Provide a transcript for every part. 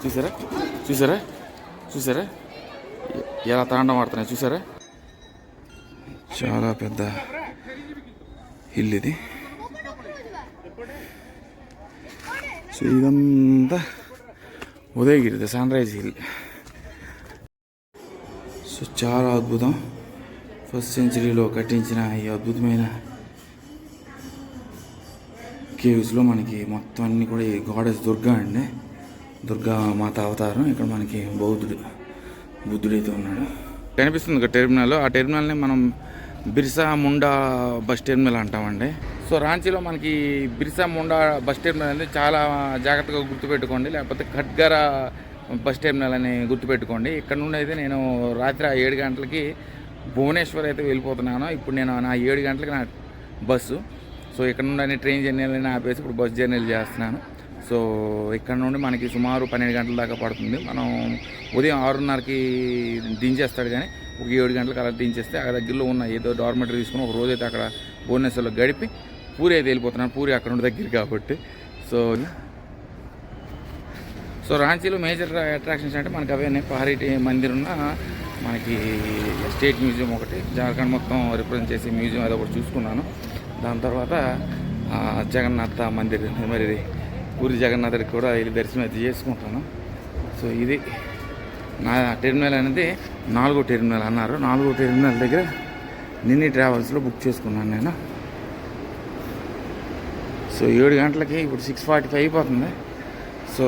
చూసారా చూసారా చూసారా ఎలా తాండం ఆడుతున్నాయి చూసారా. చాలా పెద్ద హిల్ ఇది. సో ఇదంతా Udayagiri sunrise hill. So చాలా అద్భుతం. ఫస్ట్ సెంచరీలో కట్టించిన ఈ అద్భుతమైన కేవ్స్లో మనకి మొత్తం అన్నీ కూడా ఈ గాడెస్ దుర్గా అండి, దుర్గా మాత అవతారం. ఇక్కడ మనకి బుద్ధుడైతే ఉన్నాడు కనిపిస్తుంది టెర్మినల్. ఆ టెర్మినల్ని మనం బిర్సా ముండా బస్ టెర్మినల్ అంటామండి. సో రాంచీలో మనకి బిర్సా ముండా బస్ టెర్మినల్ అనేది చాలా జాగ్రత్తగా గుర్తుపెట్టుకోండి, లేకపోతే ఖడ్గరా బస్ టెర్మినల్ అని గుర్తుపెట్టుకోండి. ఇక్కడ నుండి అయితే నేను రాత్రి 7 గంటలకి భువనేశ్వర్ అయితే వెళ్ళిపోతున్నాను. ఇప్పుడు నేను నా 7 గంటలకి నా బస్సు. సో ఇక్కడ నుండి ట్రైన్ జర్నీలని ఆపేసి ఇప్పుడు బస్ జర్నీలు చేస్తున్నాను. సో ఇక్కడ నుండి మనకి సుమారు 12 గంటల దాకా పడుతుంది. మనం ఉదయం 6:30కి దించేస్తాడు, కానీ ఒక 7 గంటలకు అలా దించేస్తే అక్కడ దగ్గరలో ఉన్న ఏదో డార్మెటరీ తీసుకుని ఒక రోజైతే అక్కడ భువనేశ్వర్లో గడిపి పూరి అయితే వెళ్ళిపోతున్నాను. పూరి అక్కడ నుండి దగ్గర కాబట్టి. సో రాంచీలో మేజర్ అట్రాక్షన్స్ అంటే మనకి అవన్నీ పహారీ మందిర్ ఉన్న మనకి స్టేట్ మ్యూజియం ఒకటి, జార్ఖండ్ మొత్తం రిప్రజెంట్ చేసే మ్యూజియం అది ఒకటి చూసుకున్నాను. దాని తర్వాత జగన్నాథ మందిర్, మరి పూరి జగన్నాథుడికి కూడా వెళ్ళి దర్శనం అయితే చేసుకుంటాను. సో ఇది నా టెర్మినల్ అనేది 4వ టెర్మినల్ అన్నారు. 4వ టెర్మినల్ దగ్గర నిన్నీ ట్రావెల్స్లో బుక్ చేసుకున్నాను నేను. సో 7 గంటలకి ఇప్పుడు 6:45 అయిపోతుంది. సో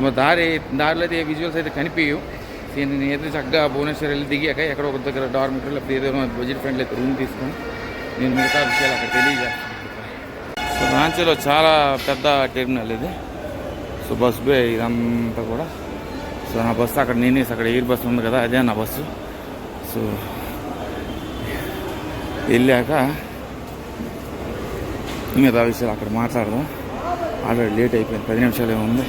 మరి దారిలో అయితే విజువల్స్ అయితే కనిపించవు. నేను ఏదైతే చక్కగా భువనేశ్వర్ వెళ్ళి దిగాక ఎక్కడ ఒక దగ్గర డార్మెటరీ లేకపోతే ఏదైనా బడ్జెట్ ఫ్రెండ్లీ అయితే రూమ్ తీసుకొని నేను మిగతా విషయాలు అక్కడ తెలియజేస్తాను. సో రాంచీలో చాలా పెద్ద టెర్మినల్ ఇది. సో బస్ బే ఇదంతా కూడా. సో నా బస్సు అక్కడ అక్కడ ఎయిర్ బస్సు ఉంది కదా, అదే నా బస్సు. సో వెళ్ళాక మిగతా విషయాలు అక్కడ మాట్లాడదాం. ఆల్రెడీ లేట్ అయిపోయింది, 10 నిమిషాలు ఏముంది.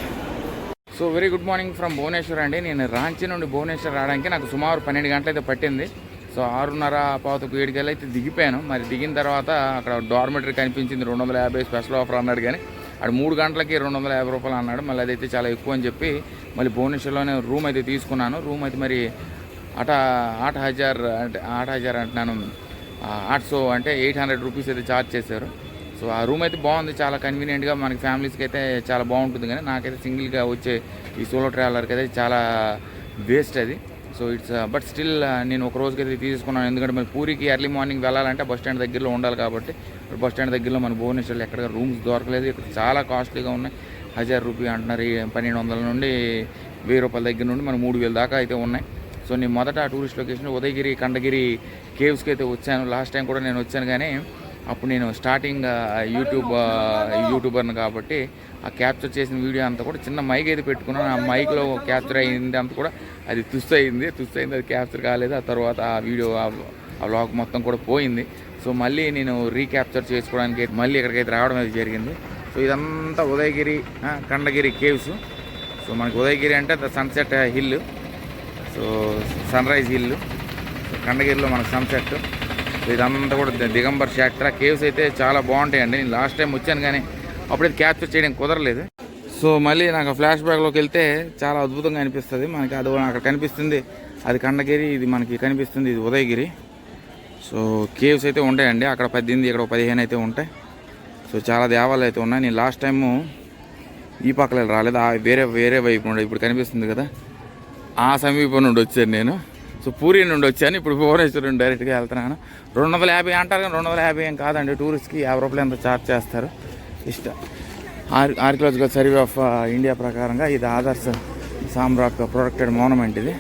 So very good morning from Bhubaneswar అండి. నేను రాంచీ నుండి భువనేశ్వర్ రావడానికి నాకు సుమారు 12 గంటలు అయితే పట్టింది. సో 6:30 7 గంటలు అయితే దిగిపోయాను. మరి దిగిన తర్వాత అక్కడ డార్మెటరీ కనిపించింది, 250 స్పెషల్ ఆఫర్ అన్నాడు, కానీ అక్కడ 3 గంటలకి 250 రూపాయలు అన్నాడు. మళ్ళీ అదైతే చాలా ఎక్కువ అని చెప్పి మళ్ళీ భువనేశ్వర్లోనే రూమ్ అయితే తీసుకున్నాను. రూమ్ అయితే మరి 8,000 అంటున్నాను, 800 అంటే 800 రూపీస్ అయితే ఛార్జ్ చేశారు. సో ఆ రూమ్ అయితే బాగుంది, చాలా కన్వీనియంట్గా మనకి ఫ్యామిలీస్కి అయితే చాలా బాగుంటుంది. కానీ నాకైతే సింగిల్గా వచ్చే ఈ సోలో ట్రావెలర్కి అయితే చాలా వేస్ట్ అది. సో బట్ స్టిల్ నేను ఒక రోజుకి అయితే తీసుకున్నాను. ఎందుకంటే మరి పూరికి ఎర్లీ మార్నింగ్ వెళ్ళాలంటే బస్ స్టాండ్ దగ్గరలో ఉండాలి కాబట్టి. బస్ స్టాండ్ దగ్గరలో మన భువనేశ్వర్లో ఎక్కడ రూమ్స్ దొరకలేదు. ఇక్కడ చాలా కాస్ట్లీగా ఉన్నాయి. 1000 రూపాయలు అంటున్నారు, 1200 నుండి 1000 రూపాయల దగ్గర నుండి మన 3000 దాకా అయితే ఉన్నాయి. సో నేను మొదట టూరిస్ట్ లొకేషన్ ఉదయగిరి ఖండగిరి కేవ్స్కి అయితే వచ్చాను. లాస్ట్ టైం కూడా నేను వచ్చాను, కానీ అప్పుడు నేను స్టార్టింగ్ యూట్యూబర్ని కాబట్టి ఆ క్యాప్చర్ చేసిన వీడియో అంతా కూడా చిన్న మైక్ అయితే పెట్టుకున్నాను. ఆ మైక్లో క్యాప్చర్ అయింది అంతా కూడా అది తుస్సు అయింది, అది క్యాప్చర్ కాలేదు. ఆ తర్వాత ఆ వీడియో ఆ వ్లాగ్ మొత్తం కూడా పోయింది. సో మళ్ళీ నేను రీక్యాప్చర్ చేసుకోవడానికి మళ్ళీ ఇక్కడికైతే రావడం అయితే జరిగింది. సో ఇదంతా ఉదయగిరి ఖండగిరి కేవ్స్. సో మనకి ఉదయగిరి అంటే sunset hill, so sunrise hill. ఖండగిరిలో మనకు సన్సెట్. సో ఇదంతా కూడా దిగంబర్ షాట్రా కేవ్స్ అయితే చాలా బాగుంటాయండి. నేను లాస్ట్ టైం వచ్చాను, కానీ అప్పుడైతే క్యాప్చర్ చేయడం కుదరలేదు. సో మళ్ళీ నాకు ఫ్లాష్ బ్యాక్లోకి వెళ్తే చాలా అద్భుతంగా అనిపిస్తుంది. మనకి అది అక్కడ కనిపిస్తుంది, అది ఖండగిరి, ఇది మనకి కనిపిస్తుంది, ఇది ఉదయగిరి. సో కేవ్స్ అయితే ఉంటాయండి, అక్కడ 18 ఇక్కడ 15 అయితే ఉంటాయి. సో చాలా దేవాలయాలు అయితే ఉన్నాయి. నేను లాస్ట్ టైము ఈ పక్కన రాలేదు, వేరే వైపు నుండి ఇప్పుడు కనిపిస్తుంది కదా, ఆ సమీపం నుండి వచ్చాను నేను. సో పూరి నుండి వచ్చాను, ఇప్పుడు భువనేశ్వర్ నుండి డైరెక్ట్గా వెళ్తున్నాను. 250 అంటారు, కానీ 250 ఏం కాదండి. టూరిస్ట్కి 50 రూపాయలు ఎంత ఛార్జ్ చేస్తారు. ఆర్కియాలజికల్ సర్వే ఆఫ్ ఇండియా ప్రకారంగా ఇది ఆదర్శ సామ్రాక్ ప్రొటెక్టెడ్ మోనుమెంట్ ఇది.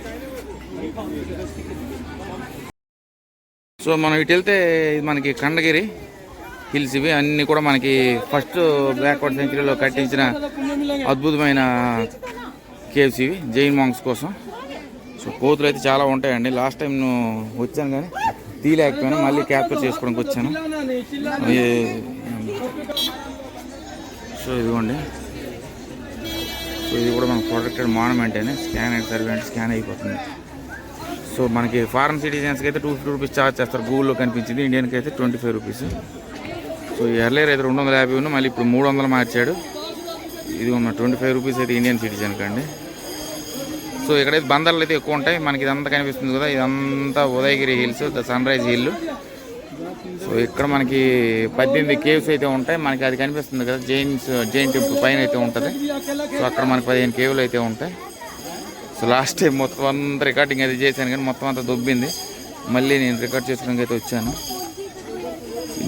సో మనం ఇటు వెళ్తే మనకి ఖండగిరి హిల్స్ ఇవి అన్నీ కూడా మనకి ఫస్ట్ బ్యాక్వర్డ్ సెంచరీలో కట్టించిన అద్భుతమైన కేవ్స్ ఇవి, జైన్ మాంగ్స్ కోసం. సో కోతులు అయితే చాలా ఉంటాయండి. లాస్ట్ టైం వచ్చాను కానీ తీయలేకపోయాను, మళ్ళీ క్యాప్చర్ చేసుకోవడానికి వచ్చాను. సో ఇదిగోండి, సో ఇది కూడా మనకు ప్రొటెక్టెడ్ మాన్యుమెంట్ అని స్కాన్ అయిపోతుంది. సో మనకి ఫారెన్ సిటిజన్స్కి అయితే 250 రూపీస్ ఛార్జ్ చేస్తారు, గూగుల్లో కనిపించింది. ఇండియన్కి అయితే 25 రూపీస్. సో ఎర్లియర్ అయితే 250 మళ్ళీ ఇప్పుడు 300 మార్చాడు. ఇది ఉన్న 25 రూపీస్ అయితే ఇండియన్ సిటిజన్ కండి. సో ఇక్కడైతే బందర్లు అయితే ఎక్కువ ఉంటాయి. మనకి ఇదంతా కనిపిస్తుంది కదా, ఇదంతా Udayagiri hills, the sunrise hill. So ఇక్కడ మనకి 18 కేవ్స్ అయితే ఉంటాయి. మనకి అది కనిపిస్తుంది కదా, జైన్ టెంపుల్ పైన అయితే ఉంటుంది. సో అక్కడ మనకి 15 కేవ్లు అయితే ఉంటాయి. సో లాస్ట్ టైం మొత్తం అంతా రికార్డింగ్ అయితే చేశాను కానీ మొత్తం అంతా దొబ్బింది. మళ్ళీ నేను రికార్డ్ చేసుకోవడానికి అయితే వచ్చాను.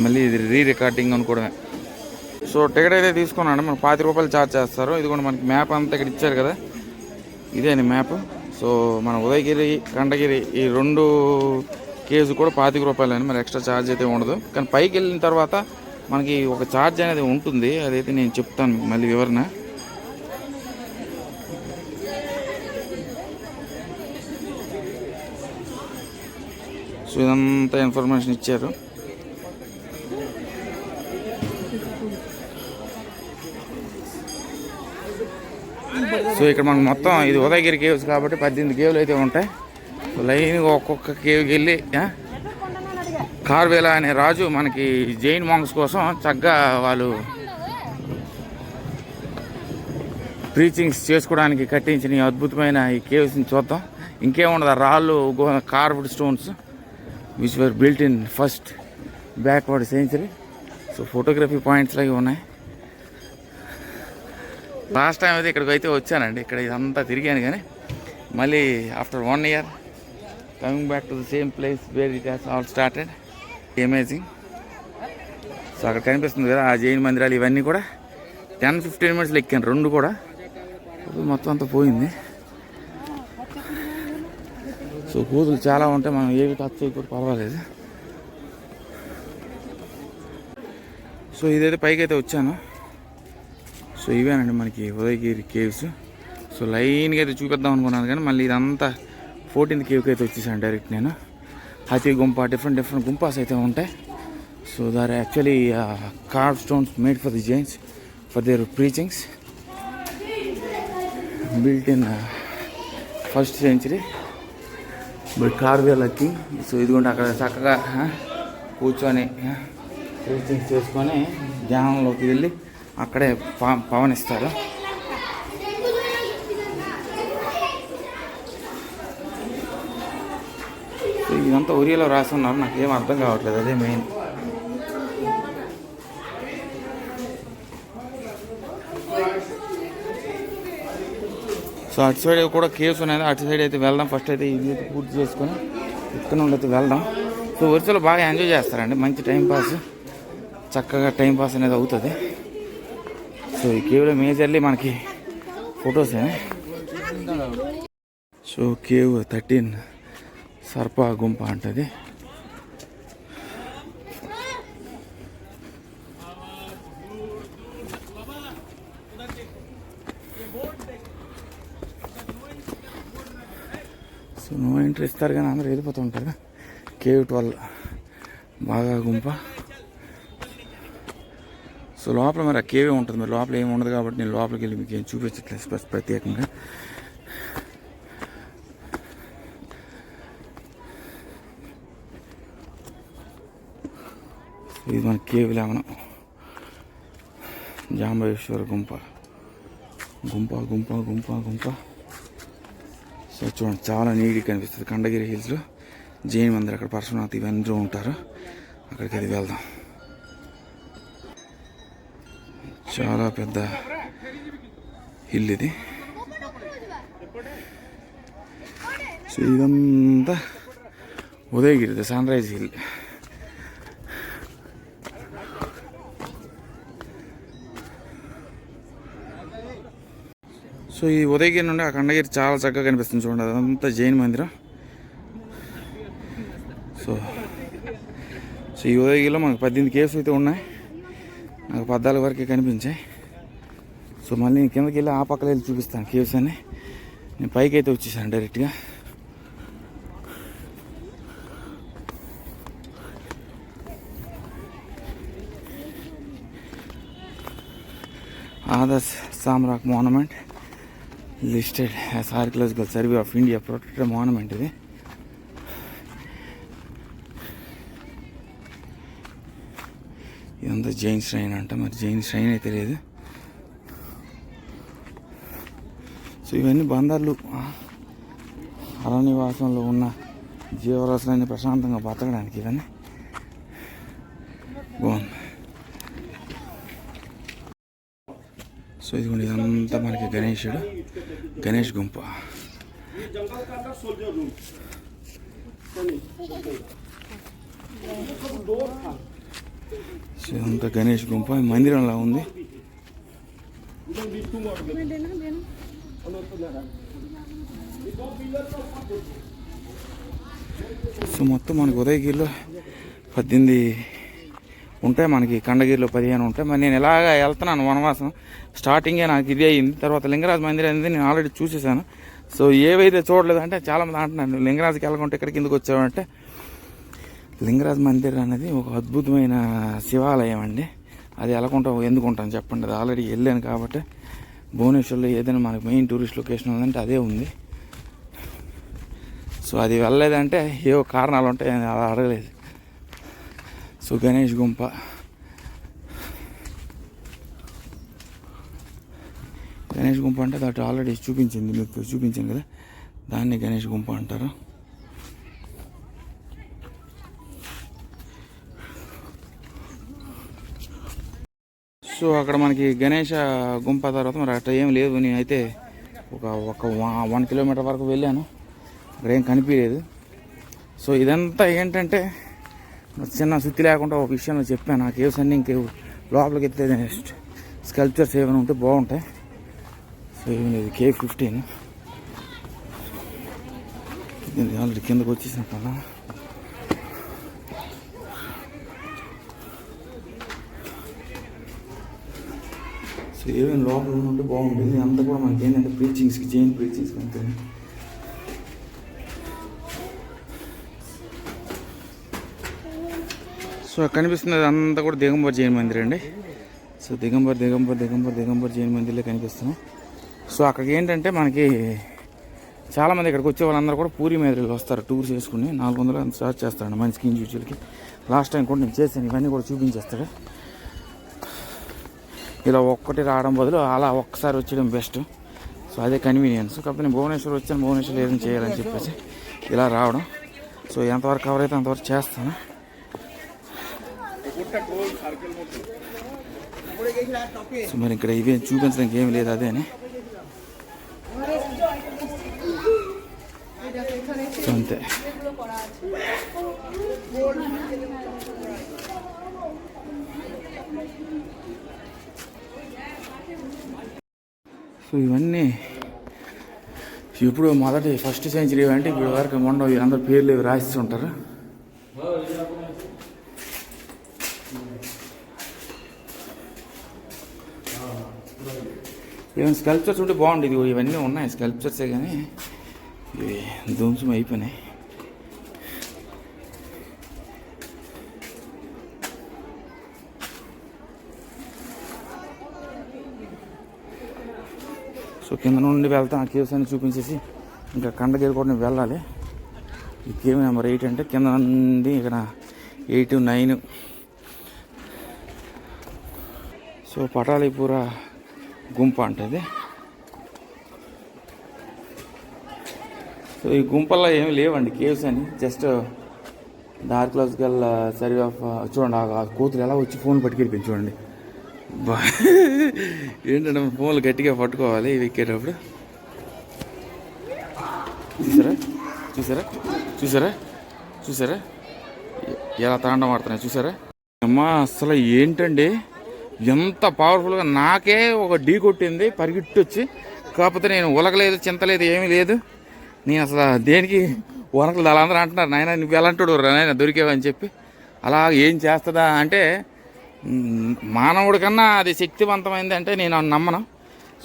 మళ్ళీ ఇది రికార్డింగ్ అనుకోవడమే. సో టికెట్ అయితే తీసుకున్నాను. మనకు 50 రూపాయలు ఛార్జ్ చేస్తారు. ఇది కూడా మనకి మ్యాప్ అంతా ఇక్కడ ఇచ్చారు కదా, ఇదేని మ్యాప్. సో మన ఉదయగిరి, ఖండగిరి ఈ 2 కేవ్స్ కూడా 25 రూపాయలని, మరి ఎక్స్ట్రా ఛార్జ్ అయితే ఉండదు. కానీ పైకి వెళ్ళిన తర్వాత మనకి ఒక ఛార్జ్ అనేది ఉంటుంది, అదైతే నేను చెప్తాను మీకు మళ్ళీ వివరణ. సో ఇదంతా ఇన్ఫర్మేషన్ ఇచ్చారు. సో ఇక్కడ మనకు మొత్తం ఇది ఉదయగిరి కేవ్స్ కాబట్టి 18 కేవ్లు అయితే ఉంటాయి. సో లైన్గా ఒక్కొక్క కేవ్కి వెళ్ళి కార్వేలా అనే రాజు మనకి జైన్ మాంగ్స్ కోసం చక్కగా వాళ్ళు ప్రీచింగ్స్ చేసుకోవడానికి కట్టించిన ఈ అద్భుతమైన ఈ కేవ్స్ని చూద్దాం. ఇంకేముండదు, రాళ్ళు, carved stones which were built in first backward century. So photography points లాగా ఉన్నాయి. లాస్ట్ టైం అయితే ఇక్కడికి అయితే వచ్చానండి, ఇక్కడ ఇదంతా తిరిగాను. కానీ మళ్ళీ after 1 year coming back to the same place where it has all started. Amazing. So అక్కడ కనిపిస్తుంది కదా ఆ జైన్ మందిరాలు, ఇవన్నీ కూడా 10-15 minutes ఎక్కాను, 2 కూడా. మొత్తం అంతా పోయింది. సో కూతులు చాలా ఉంటాయి, మనం ఏవి టచ్ చేయకూడదు, పర్వాలేదు. సో ఇదైతే పైకి అయితే వచ్చాను. సో ఇవేనండి మనకి ఉదయగిరి కేవ్స్. సో లైన్గా అయితే చూపిద్దాం అనుకున్నాను కానీ మళ్ళీ ఇదంతా 14th కేవ్కి అయితే వచ్చేసాను డైరెక్ట్ నేను. హతి గుంప, డిఫరెంట్ గుంపాస్ అయితే ఉంటాయి. So there actually carve stones made for the Jains for their preachings, built in first century but Kharavela king. So ఇదిగోండి అక్కడ చక్కగా కూర్చొని ప్రీచింగ్స్ చేసుకొని ధ్యానంలోకి వెళ్ళి అక్కడే పవనిస్తారు. సో ఇదంతా ఒరియాలో రాసి ఉన్నారు, నాకేం అర్థం కావట్లేదు, అదే మెయిన్. సో అటు సైడ్ కూడా కేవ్స్ ఉన్నాయి, అటు సైడ్ అయితే వెళ్దాం. ఫస్ట్ అయితే ఇది అయితే పూర్తి చేసుకొని ఇక్కడ నుండి అయితే వెళ్దాం. సో ఒరిస్సాలో బాగా ఎంజాయ్ చేస్తారండి, మంచి టైంపాస్, చక్కగా టైంపాస్ అనేది అవుతుంది. సో ఈ కేవ్లో మేజర్లీ మనకి ఫొటోసే. సో కేవ్ 13 సర్ప గుంప అంటది. సో నో ఎంట్రీ ఇస్తారు కానీ అందరూ వెళ్ళిపోతూ ఉంటారు. కేవ్ 12 బాగా గుంప. సో లోపల మరి ఆ కేవే ఉంటుంది, మరి లోపల ఏమి ఉండదు కాబట్టి నేను లోపలికి వెళ్ళి మీకు ఏం చూపించట్లేదు ప్రత్యేకంగా. ఇది మన కేవ్ 11 జాంబేశ్వర గుంప. సో చూడండి చాలా నీట్గా కనిపిస్తుంది. ఖండగిరి హిల్స్లో జైన్ మందిర్, అక్కడ పరశునాథ్ ఇవన్నీ ఉంటారు, అక్కడికి అది వెళ్దాం. చాలా పెద్ద హిల్ ఇది. సో ఇదంతా Udayagiri sunrise hill. So ఈ ఉదయగిరి నుండి ఆ ఖండగిరి చాలా చక్కగా కనిపిస్తుంది చూడండి, అదంతా జైన్ మందిరం. సో ఈ ఉదయగిరిలో మనకు 18 కేవ్స్ అయితే ఉన్నాయి, నాకు 14 వరకే కనిపించాయి. సో మళ్ళీ నేను కిందకి వెళ్ళి ఆ పక్కన వెళ్ళి చూపిస్తాను కేవ్స్ అని. నేను పైకి అయితే వచ్చేసాను డైరెక్ట్గా. Adarsh Smarak monument listed as archaeological survey of India protected monument ఇది. ఇదంతా జైన్ శ్రైన్ అంట, మరి జైన్ శ్రైన్ అయితే లేదు. సో ఇవన్నీ బందర్లు అరణ్యవాసంలో ఉన్న జీవరాశులన్నీ ప్రశాంతంగా బతకడానికి ఇవన్నీ బాగుంది. సో ఇదిగోండి ఇదంతా మనకి గణేష్ గుంప. సో ఇదంతా గణేష్ గుంప మందిరంలా ఉంది. సో మొత్తం మనకి ఉదయగిరిలో 18 ఉంటాయి, మనకి కండగిరిలో 15 ఉంటాయి. మరి నేను ఎలాగ వెళ్తున్నాను వనవాసం స్టార్టింగే నాకు ఇది అయింది. తర్వాత లింగరాజు మందిరం అనేది నేను ఆల్రెడీ చూసేసాను. సో ఏవైతే చూడలేదంటే చాలామంది అంటున్నాను లింగరాజుకి వెళ్ళకుంటే ఇక్కడికి ఎందుకు వచ్చావంటే, లింగరాజు మందిరం అనేది ఒక అద్భుతమైన శివాలయం అండి. అది వెళ్ళకుండా ఎందుకు ఉంటాను చెప్పండి, అది ఆల్రెడీ వెళ్ళాను కాబట్టి. భువనేశ్వర్లో ఏదైనా మనకి మెయిన్ టూరిస్ట్ లొకేషన్ ఉందంటే అదే ఉంది. సో అది వెళ్ళలేదంటే ఏవో కారణాలు ఉంటాయి, అలా అడగలేదు. సో గణేష్ గుంప అంటే దాంట్లో ఆల్రెడీ చూపించింది, మీకు చూపించింది కదా, దాన్ని గణేష్ గుంప అంటారు. సో అక్కడ మనకి గణేష గుంప తర్వాత మరి అట్లా ఏం లేదు. నేనైతే ఒక 1 కిలోమీటర్ వరకు వెళ్ళాను, అక్కడ ఏం కనిపించలేదు. సో ఇదంతా ఏంటంటే చిన్న శుద్ధి లేకుండా ఒక విషయంలో చెప్పాను, ఆ కేవ్స్ అన్నీ ఇంకేవు లోపలికి ఎత్తే స్కల్ప్చర్స్ ఏమైనా ఉంటే బాగుంటాయి. సో ఇది కేవ్ 15 ఆల్రెడీ కిందకు వచ్చేసిన కదా. సో ఏమైనా లోపల ఉంటే బాగుంటుంది. అంతా కూడా మనకి ఏంటంటే ప్రీచింగ్స్కి జైన్ ప్రీచింగ్స్కి అంతే. సో కనిపిస్తున్నది అంతా కూడా దిగంబర్ జైన్ మందిర్ అండి. సో దిగంబర్ జైన్ మందిర్లే కనిపిస్తున్నాం. సో అక్కడికి ఏంటంటే మనకి చాలామంది ఇక్కడికి వచ్చే వాళ్ళందరూ కూడా పూరి మీద వస్తారు టూర్ చేసుకుని. 400 స్టార్ట్ చేస్తాడు మనిషికి ఇండివిజువల్కి. లాస్ట్ టైం కూడా నేను చేశాను, ఇవన్నీ కూడా చూపించేస్తాడు. ఇలా ఒక్కటి రావడం బదులు అలా ఒక్కసారి వచ్చేయడం బెస్ట్. సో అదే కన్వీనియన్స్. కాకపోతే నేను భువనేశ్వర్ వచ్చాను, భువనేశ్వర్లో ఏదైనా చేయాలని చెప్పేసి ఇలా రావడం. సో ఎంతవరకు కవర్ అయితే అంతవరకు చేస్తాను. సో మరి ఇక్కడ ఇవే చూపించడానికి ఏమి లేదు, అదే అని అంతే. సో ఇవన్నీ ఇప్పుడు మొదటి ఫస్ట్ సెంచరీ అంటే ఇప్పుడు వరకు మొన్న వీళ్ళందరూ పేర్లు రాసి ఉంటారు. ఏమైనా స్కల్ప్చర్స్ ఉంటే బాగుండేది. ఇవన్నీ ఉన్నాయి స్కల్ప్చర్సే, కానీ ఇవి ధ్వంసం అయిపోయినాయి. సో కింద నుండి వెళ్తాం, ఆ కేవ్స్ అన్ని చూపించేసి ఇంకా కండగిరి కూడా వెళ్ళాలి. ఈ కేవ్ నెంబర్ 8 అంటే కింద నుండి ఇక్కడ 8, 9. సో పటాలిపుర గుంప అంటది. సో ఈ గుంపల్లో ఏమి లేవండి కేవ్స్ అని, జస్ట్ డార్క్ క్లాస్ గల్ సరి ఆఫ్. చూడండి ఆ కూతురు ఎలా వచ్చి ఫోన్ పట్టుకెళ్ళిపోయింది చూడండి. ఏంటంటే ఫోన్లు గట్టిగా పట్టుకోవాలి ఇవి ఎక్కేటప్పుడు. చూసారా ఎలా తాండం ఆడుతున్నాయి చూసారా. అమ్మా అసలు ఏంటండి ఎంత పవర్ఫుల్గా నాకే ఒక ఢీ కొట్టింది పరిగెట్టి వచ్చి. కాకపోతే నేను ఉలకలేదు, చింతలేదు, ఏమీ లేదు. నేను అసలు దేనికి వనకలేదు. వాళ్ళందరూ అంటున్నారు నాయన నువ్వు ఎలాంటాడు నాయన దొరికేవని చెప్పి. అలా ఏం చేస్తుందా అంటే మానవుడి కన్నా అది శక్తివంతమైంది అంటే నేను నమ్మను.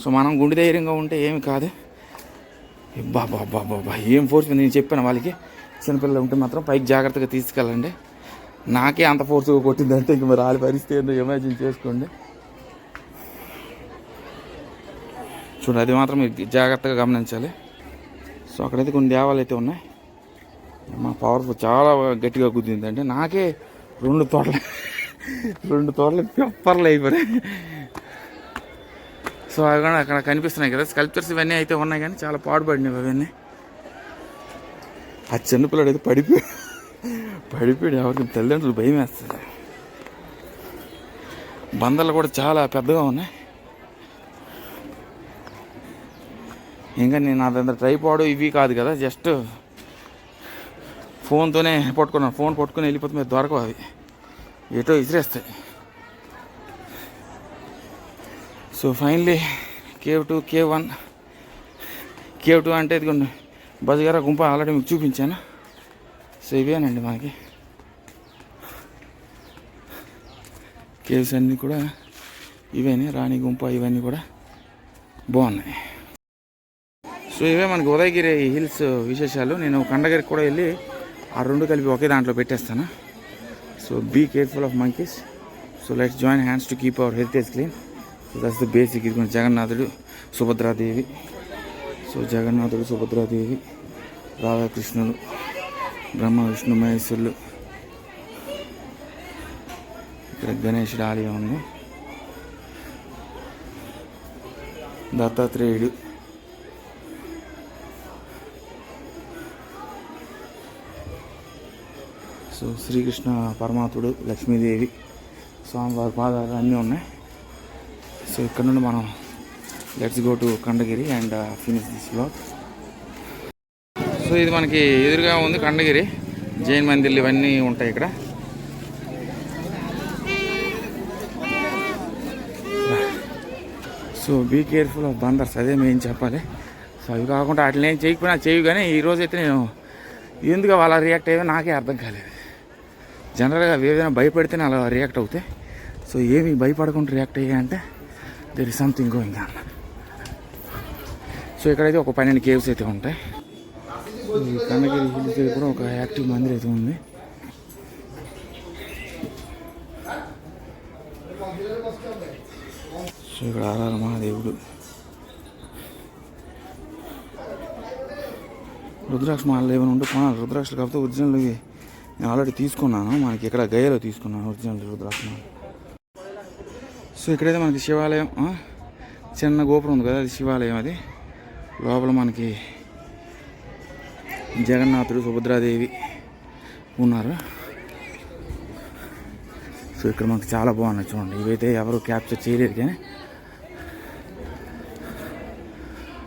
సో మనం గుండె ధైర్యంగా ఉంటే ఏమి కాదు. బాబా ఏం ఫోర్స్ నేను చెప్పాను వాళ్ళకి, చిన్నపిల్లలు ఉంటే మాత్రం పైకి జాగ్రత్తగా తీసుకెళ్ళండి. నాకే అంత ఫోర్స్గా కొట్టిందంటే ఇంక మరి వాళ్ళ పరిస్థితి ఏందో ఇమాజిన్ చేసుకోండి. చూడండి అది మాత్రం మీరు జాగ్రత్తగా గమనించాలి. సో అక్కడైతే కొన్ని దేవాలు అయితే ఉన్నాయి. మా పవర్ఫుల్ చాలా గట్టిగా కుదిరిందంటే నాకే 2 తోటలు పెప్పర్లు అయిపోయాయి. సో అవి కూడా అక్కడ కనిపిస్తున్నాయి కదా స్కల్ప్చర్స్, ఇవన్నీ అయితే ఉన్నాయి కానీ చాలా పాడుపడినవి అవన్నీ. ఆ చిన్నపిల్లడు అయితే పడిపోయాడు ఎవరికి తల్లిదండ్రులు భయం వేస్తుంది. బందర్లు కూడా చాలా పెద్దగా ఉన్నాయి. ఇంకా నేను అదంతా ట్రైపాడ్ ఇవి కాదు కదా, జస్ట్ ఫోన్తోనే పట్టుకున్నాను. ఫోన్ పట్టుకుని వెళ్ళిపోతే మీరు దొరకవు, అవి ఏటో ఇసిరేస్తాయి. So finally cave 2, cave 1. Cave 2 అంటే ఇదిగోండి బజగారా గుంప ఆల్రెడీ మీకు చూపించాను. సో ఇవేనండి మనకి కేవ్స్ అన్నీ కూడా ఇవేనే, రాణి గుంప ఇవన్నీ కూడా బాగున్నాయి. సో ఇవే మనకి ఉదయగిరి హిల్స్ విశేషాలు. నేను కండగిరికి కూడా వెళ్ళి ఆ రెండు కలిపి ఒకే దాంట్లో పెట్టేస్తాను. So be careful of monkeys. So let's join hands to keep our heritage clean. So that's the basic. ఇది జగన్నాథుడు, సుభద్రాదేవి. సో జగన్నాథుడు, సుభద్రాదేవి, రాధాకృష్ణుడు, బ్రహ్మ విష్ణు మహేశ్వరులు. ఇక్కడ గణేశుడు ఆలయం ఉంది, దత్తాత్రేయుడు, సో శ్రీకృష్ణ పరమాత్ముడు, లక్ష్మీదేవి, స్వామివారి పాదాలు అన్నీ ఉన్నాయి. సో ఇక్కడ నుండి మనం let's go to Khandagiri and finish this vlog. So ఇది మనకి ఎదురుగా ఉంది కండగిరి, జైన్ మందిర్లు ఇవన్నీ ఉంటాయి ఇక్కడ. సో బీ కేర్ఫుల్ ఆఫ్ బందర్స్, అదే మేము చెప్పాలి. సో అవి కాకుండా వాటిని ఏం చేయకపోయినా చేయు, కానీ ఈరోజైతే నేను ఎందుకు వాళ్ళ రియాక్ట్ అయ్యో నాకే అర్థం కాలేదు. జనరల్గా ఏదైనా భయపడితేనే అలా రియాక్ట్ అవుతాయి. సో ఏమి భయపడకుండా రియాక్ట్ అయ్యాయంటే there is something going on. So ఇక్కడైతే ఒక 12 కేవ్స్ అయితే ఉంటాయి. ఈ కండగిరి హిల్స్ దగ్గర కూడా ఒక యాక్టివ్ మందిర్ అయితే ఉంది. సో ఇక్కడ ఆరాల మహాదేవుడు, రుద్రాక్ష మాలలు ఏమైనా ఉంటే కొనాలి. రుద్రాక్షలు కాకపోతే ఒరిజినల్ నేను ఆల్రెడీ తీసుకున్నాను, మనకి ఇక్కడ గయలో తీసుకున్నాను ఒరిజినల్ రుద్రాక్ష మాల. సో ఇక్కడైతే మనకి శివాలయం, చిన్న గోపురం ఉంది కదా, అది శివాలయం. అది లోపల మనకి జగన్నాథుడు, సుభద్రాదేవి ఉన్నారు. సో ఇక్కడ మనకి చాలా బాగున్నాయి చూడండి. ఇవైతే ఎవరు క్యాప్చర్ చేయలేరు, కానీ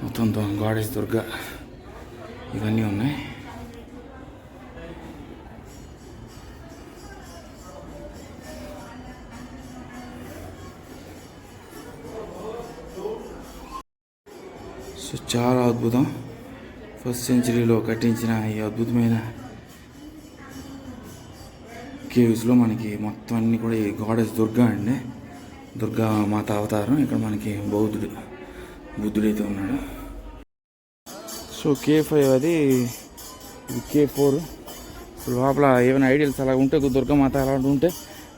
మొత్తం గాడెస్ దుర్గా ఇవన్నీ ఉన్నాయి. సో చాలా అద్భుతం. 1st సెంచరీలో కట్టించిన ఈ అద్భుతమైన కేవ్స్లో మనకి మొత్తం అన్నీ కూడా ఈ గాడెస్ దుర్గా అండి, దుర్గా మాత అవతారం. ఇక్కడ మనకి బుద్ధుడైతే ఉన్నాడు. సో K5 అది, ఇది K4. సో లోపల ఏమైనా ఐడియల్స్ అలా ఉంటే, దుర్గామాత అలాంటి ఉంటే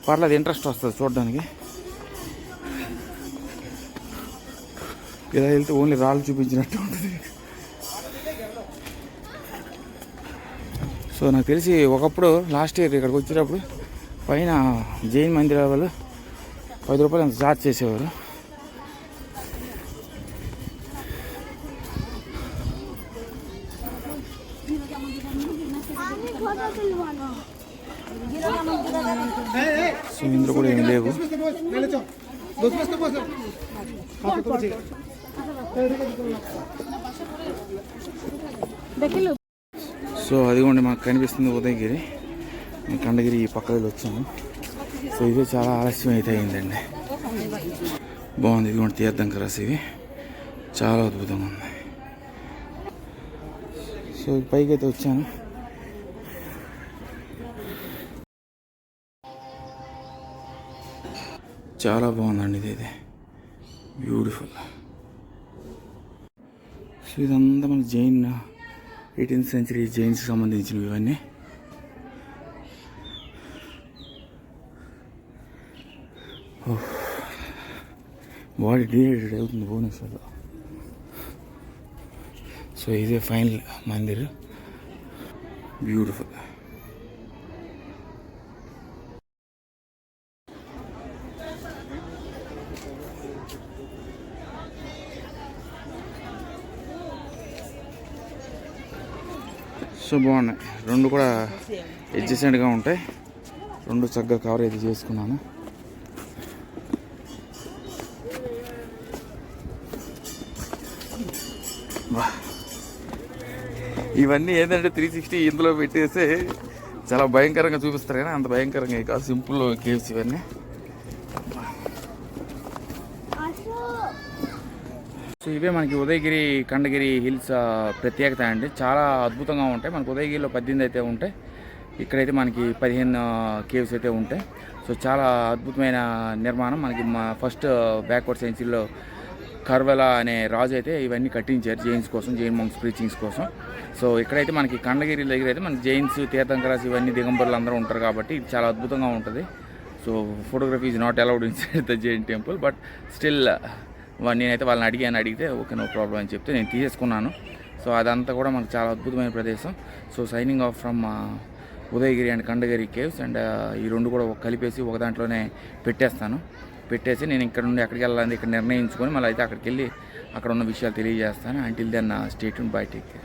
పర్లేదు, ఇంట్రెస్ట్ వస్తుంది చూడడానికి. ఇలా వెళ్తే ఓన్లీ రాళ్ళు చూపించినట్టు ఉంటుంది. సో నాకు తెలిసి ఒకప్పుడు లాస్ట్ ఇయర్ ఇక్కడికి వచ్చేటప్పుడు పైన జైన్ మందిరాల వాళ్ళు 10 రూపాయలు అంత చార్జ్ చేసేవారు. సో ఇందులో కూడా ఏమి లేవు. సో అదిగోండి మనకు కనిపిస్తుంది ఉదయగిరి. కండగిరి ఈ పక్క వెళ్ళి వచ్చాను. సో ఇదే చాలా ఆలస్యం అయితే అయిందండి. బాగుంది. ఇదిగోండి తీర్థంకర ఇవి చాలా అద్భుతంగా ఉంది. సో పైకి అయితే వచ్చాను. చాలా బాగుందండి ఇదైతే, బ్యూటిఫుల్. సో ఇదంతా మన జైన్ 18th సెంచరీ జైన్స్కి సంబంధించినవి ఇవన్నీ. బాడీ డిహైడ్రేట్ అవుతుంది భువనేశ్వర్లో. సో ఇదే ఫైనల్ మందిర్, బ్యూటిఫుల్. సో బాగున్నాయి, రెండు కూడా అడ్జసెంట్గా ఉంటాయి, రెండు చక్కగా కవర్ అయితే చేసుకున్నాను. ఇవన్నీ ఏంటంటే 360 ఇందులో పెట్టేస్తే చాలా భయంకరంగా చూపిస్తారు, కానీ అంత భయంకరంగా కాదు, సింపుల్ కేవ్స్ ఇవన్నీ. సో ఇవే మనకి ఉదయగిరి ఖండగిరి హిల్స్ ప్రత్యేకత అండి, చాలా అద్భుతంగా ఉంటాయి. మనకు ఉదయగిరిలో 18 అయితే ఉంటాయి, ఇక్కడైతే మనకి 15 కేవ్స్ అయితే ఉంటాయి. సో చాలా అద్భుతమైన నిర్మాణం. మనకి ఫస్ట్ బ్యాక్వర్డ్ సెంచరీలో కర్వెల అనే రాజు అయితే ఇవన్నీ కట్టించారు జైన్స్ కోసం, జైన్ మంక్స్ ప్రీచింగ్స్ కోసం. సో ఇక్కడైతే మనకి ఖండగిరి దగ్గర అయితే మనకి జైన్స్, తీర్థంకరాస్ ఇవన్నీ దిగంబరులు అందరూ ఉంటారు కాబట్టి ఇది చాలా అద్భుతంగా ఉంటుంది. So photography is not allowed inside the Jain temple, but still నేనైతే వాళ్ళని అడిగితే ఓకే నో ప్రాబ్లం అని చెప్తే నేను తీసేసుకున్నాను. సో అదంతా కూడా మనకు చాలా అద్భుతమైన ప్రదేశం. So signing off from Udayagiri and Khandagiri caves. And ఈ రెండు కూడా కలిపేసి ఒక దాంట్లోనే పెట్టేసి నేను ఇక్కడ నుండి ఎక్కడికి వెళ్ళాలని ఇక్కడ నిర్ణయించుకొని మళ్ళీ అయితే అక్కడికి వెళ్ళి అక్కడ ఉన్న విషయాలు తెలియజేస్తాను. Until then stay tuned, bye, take care.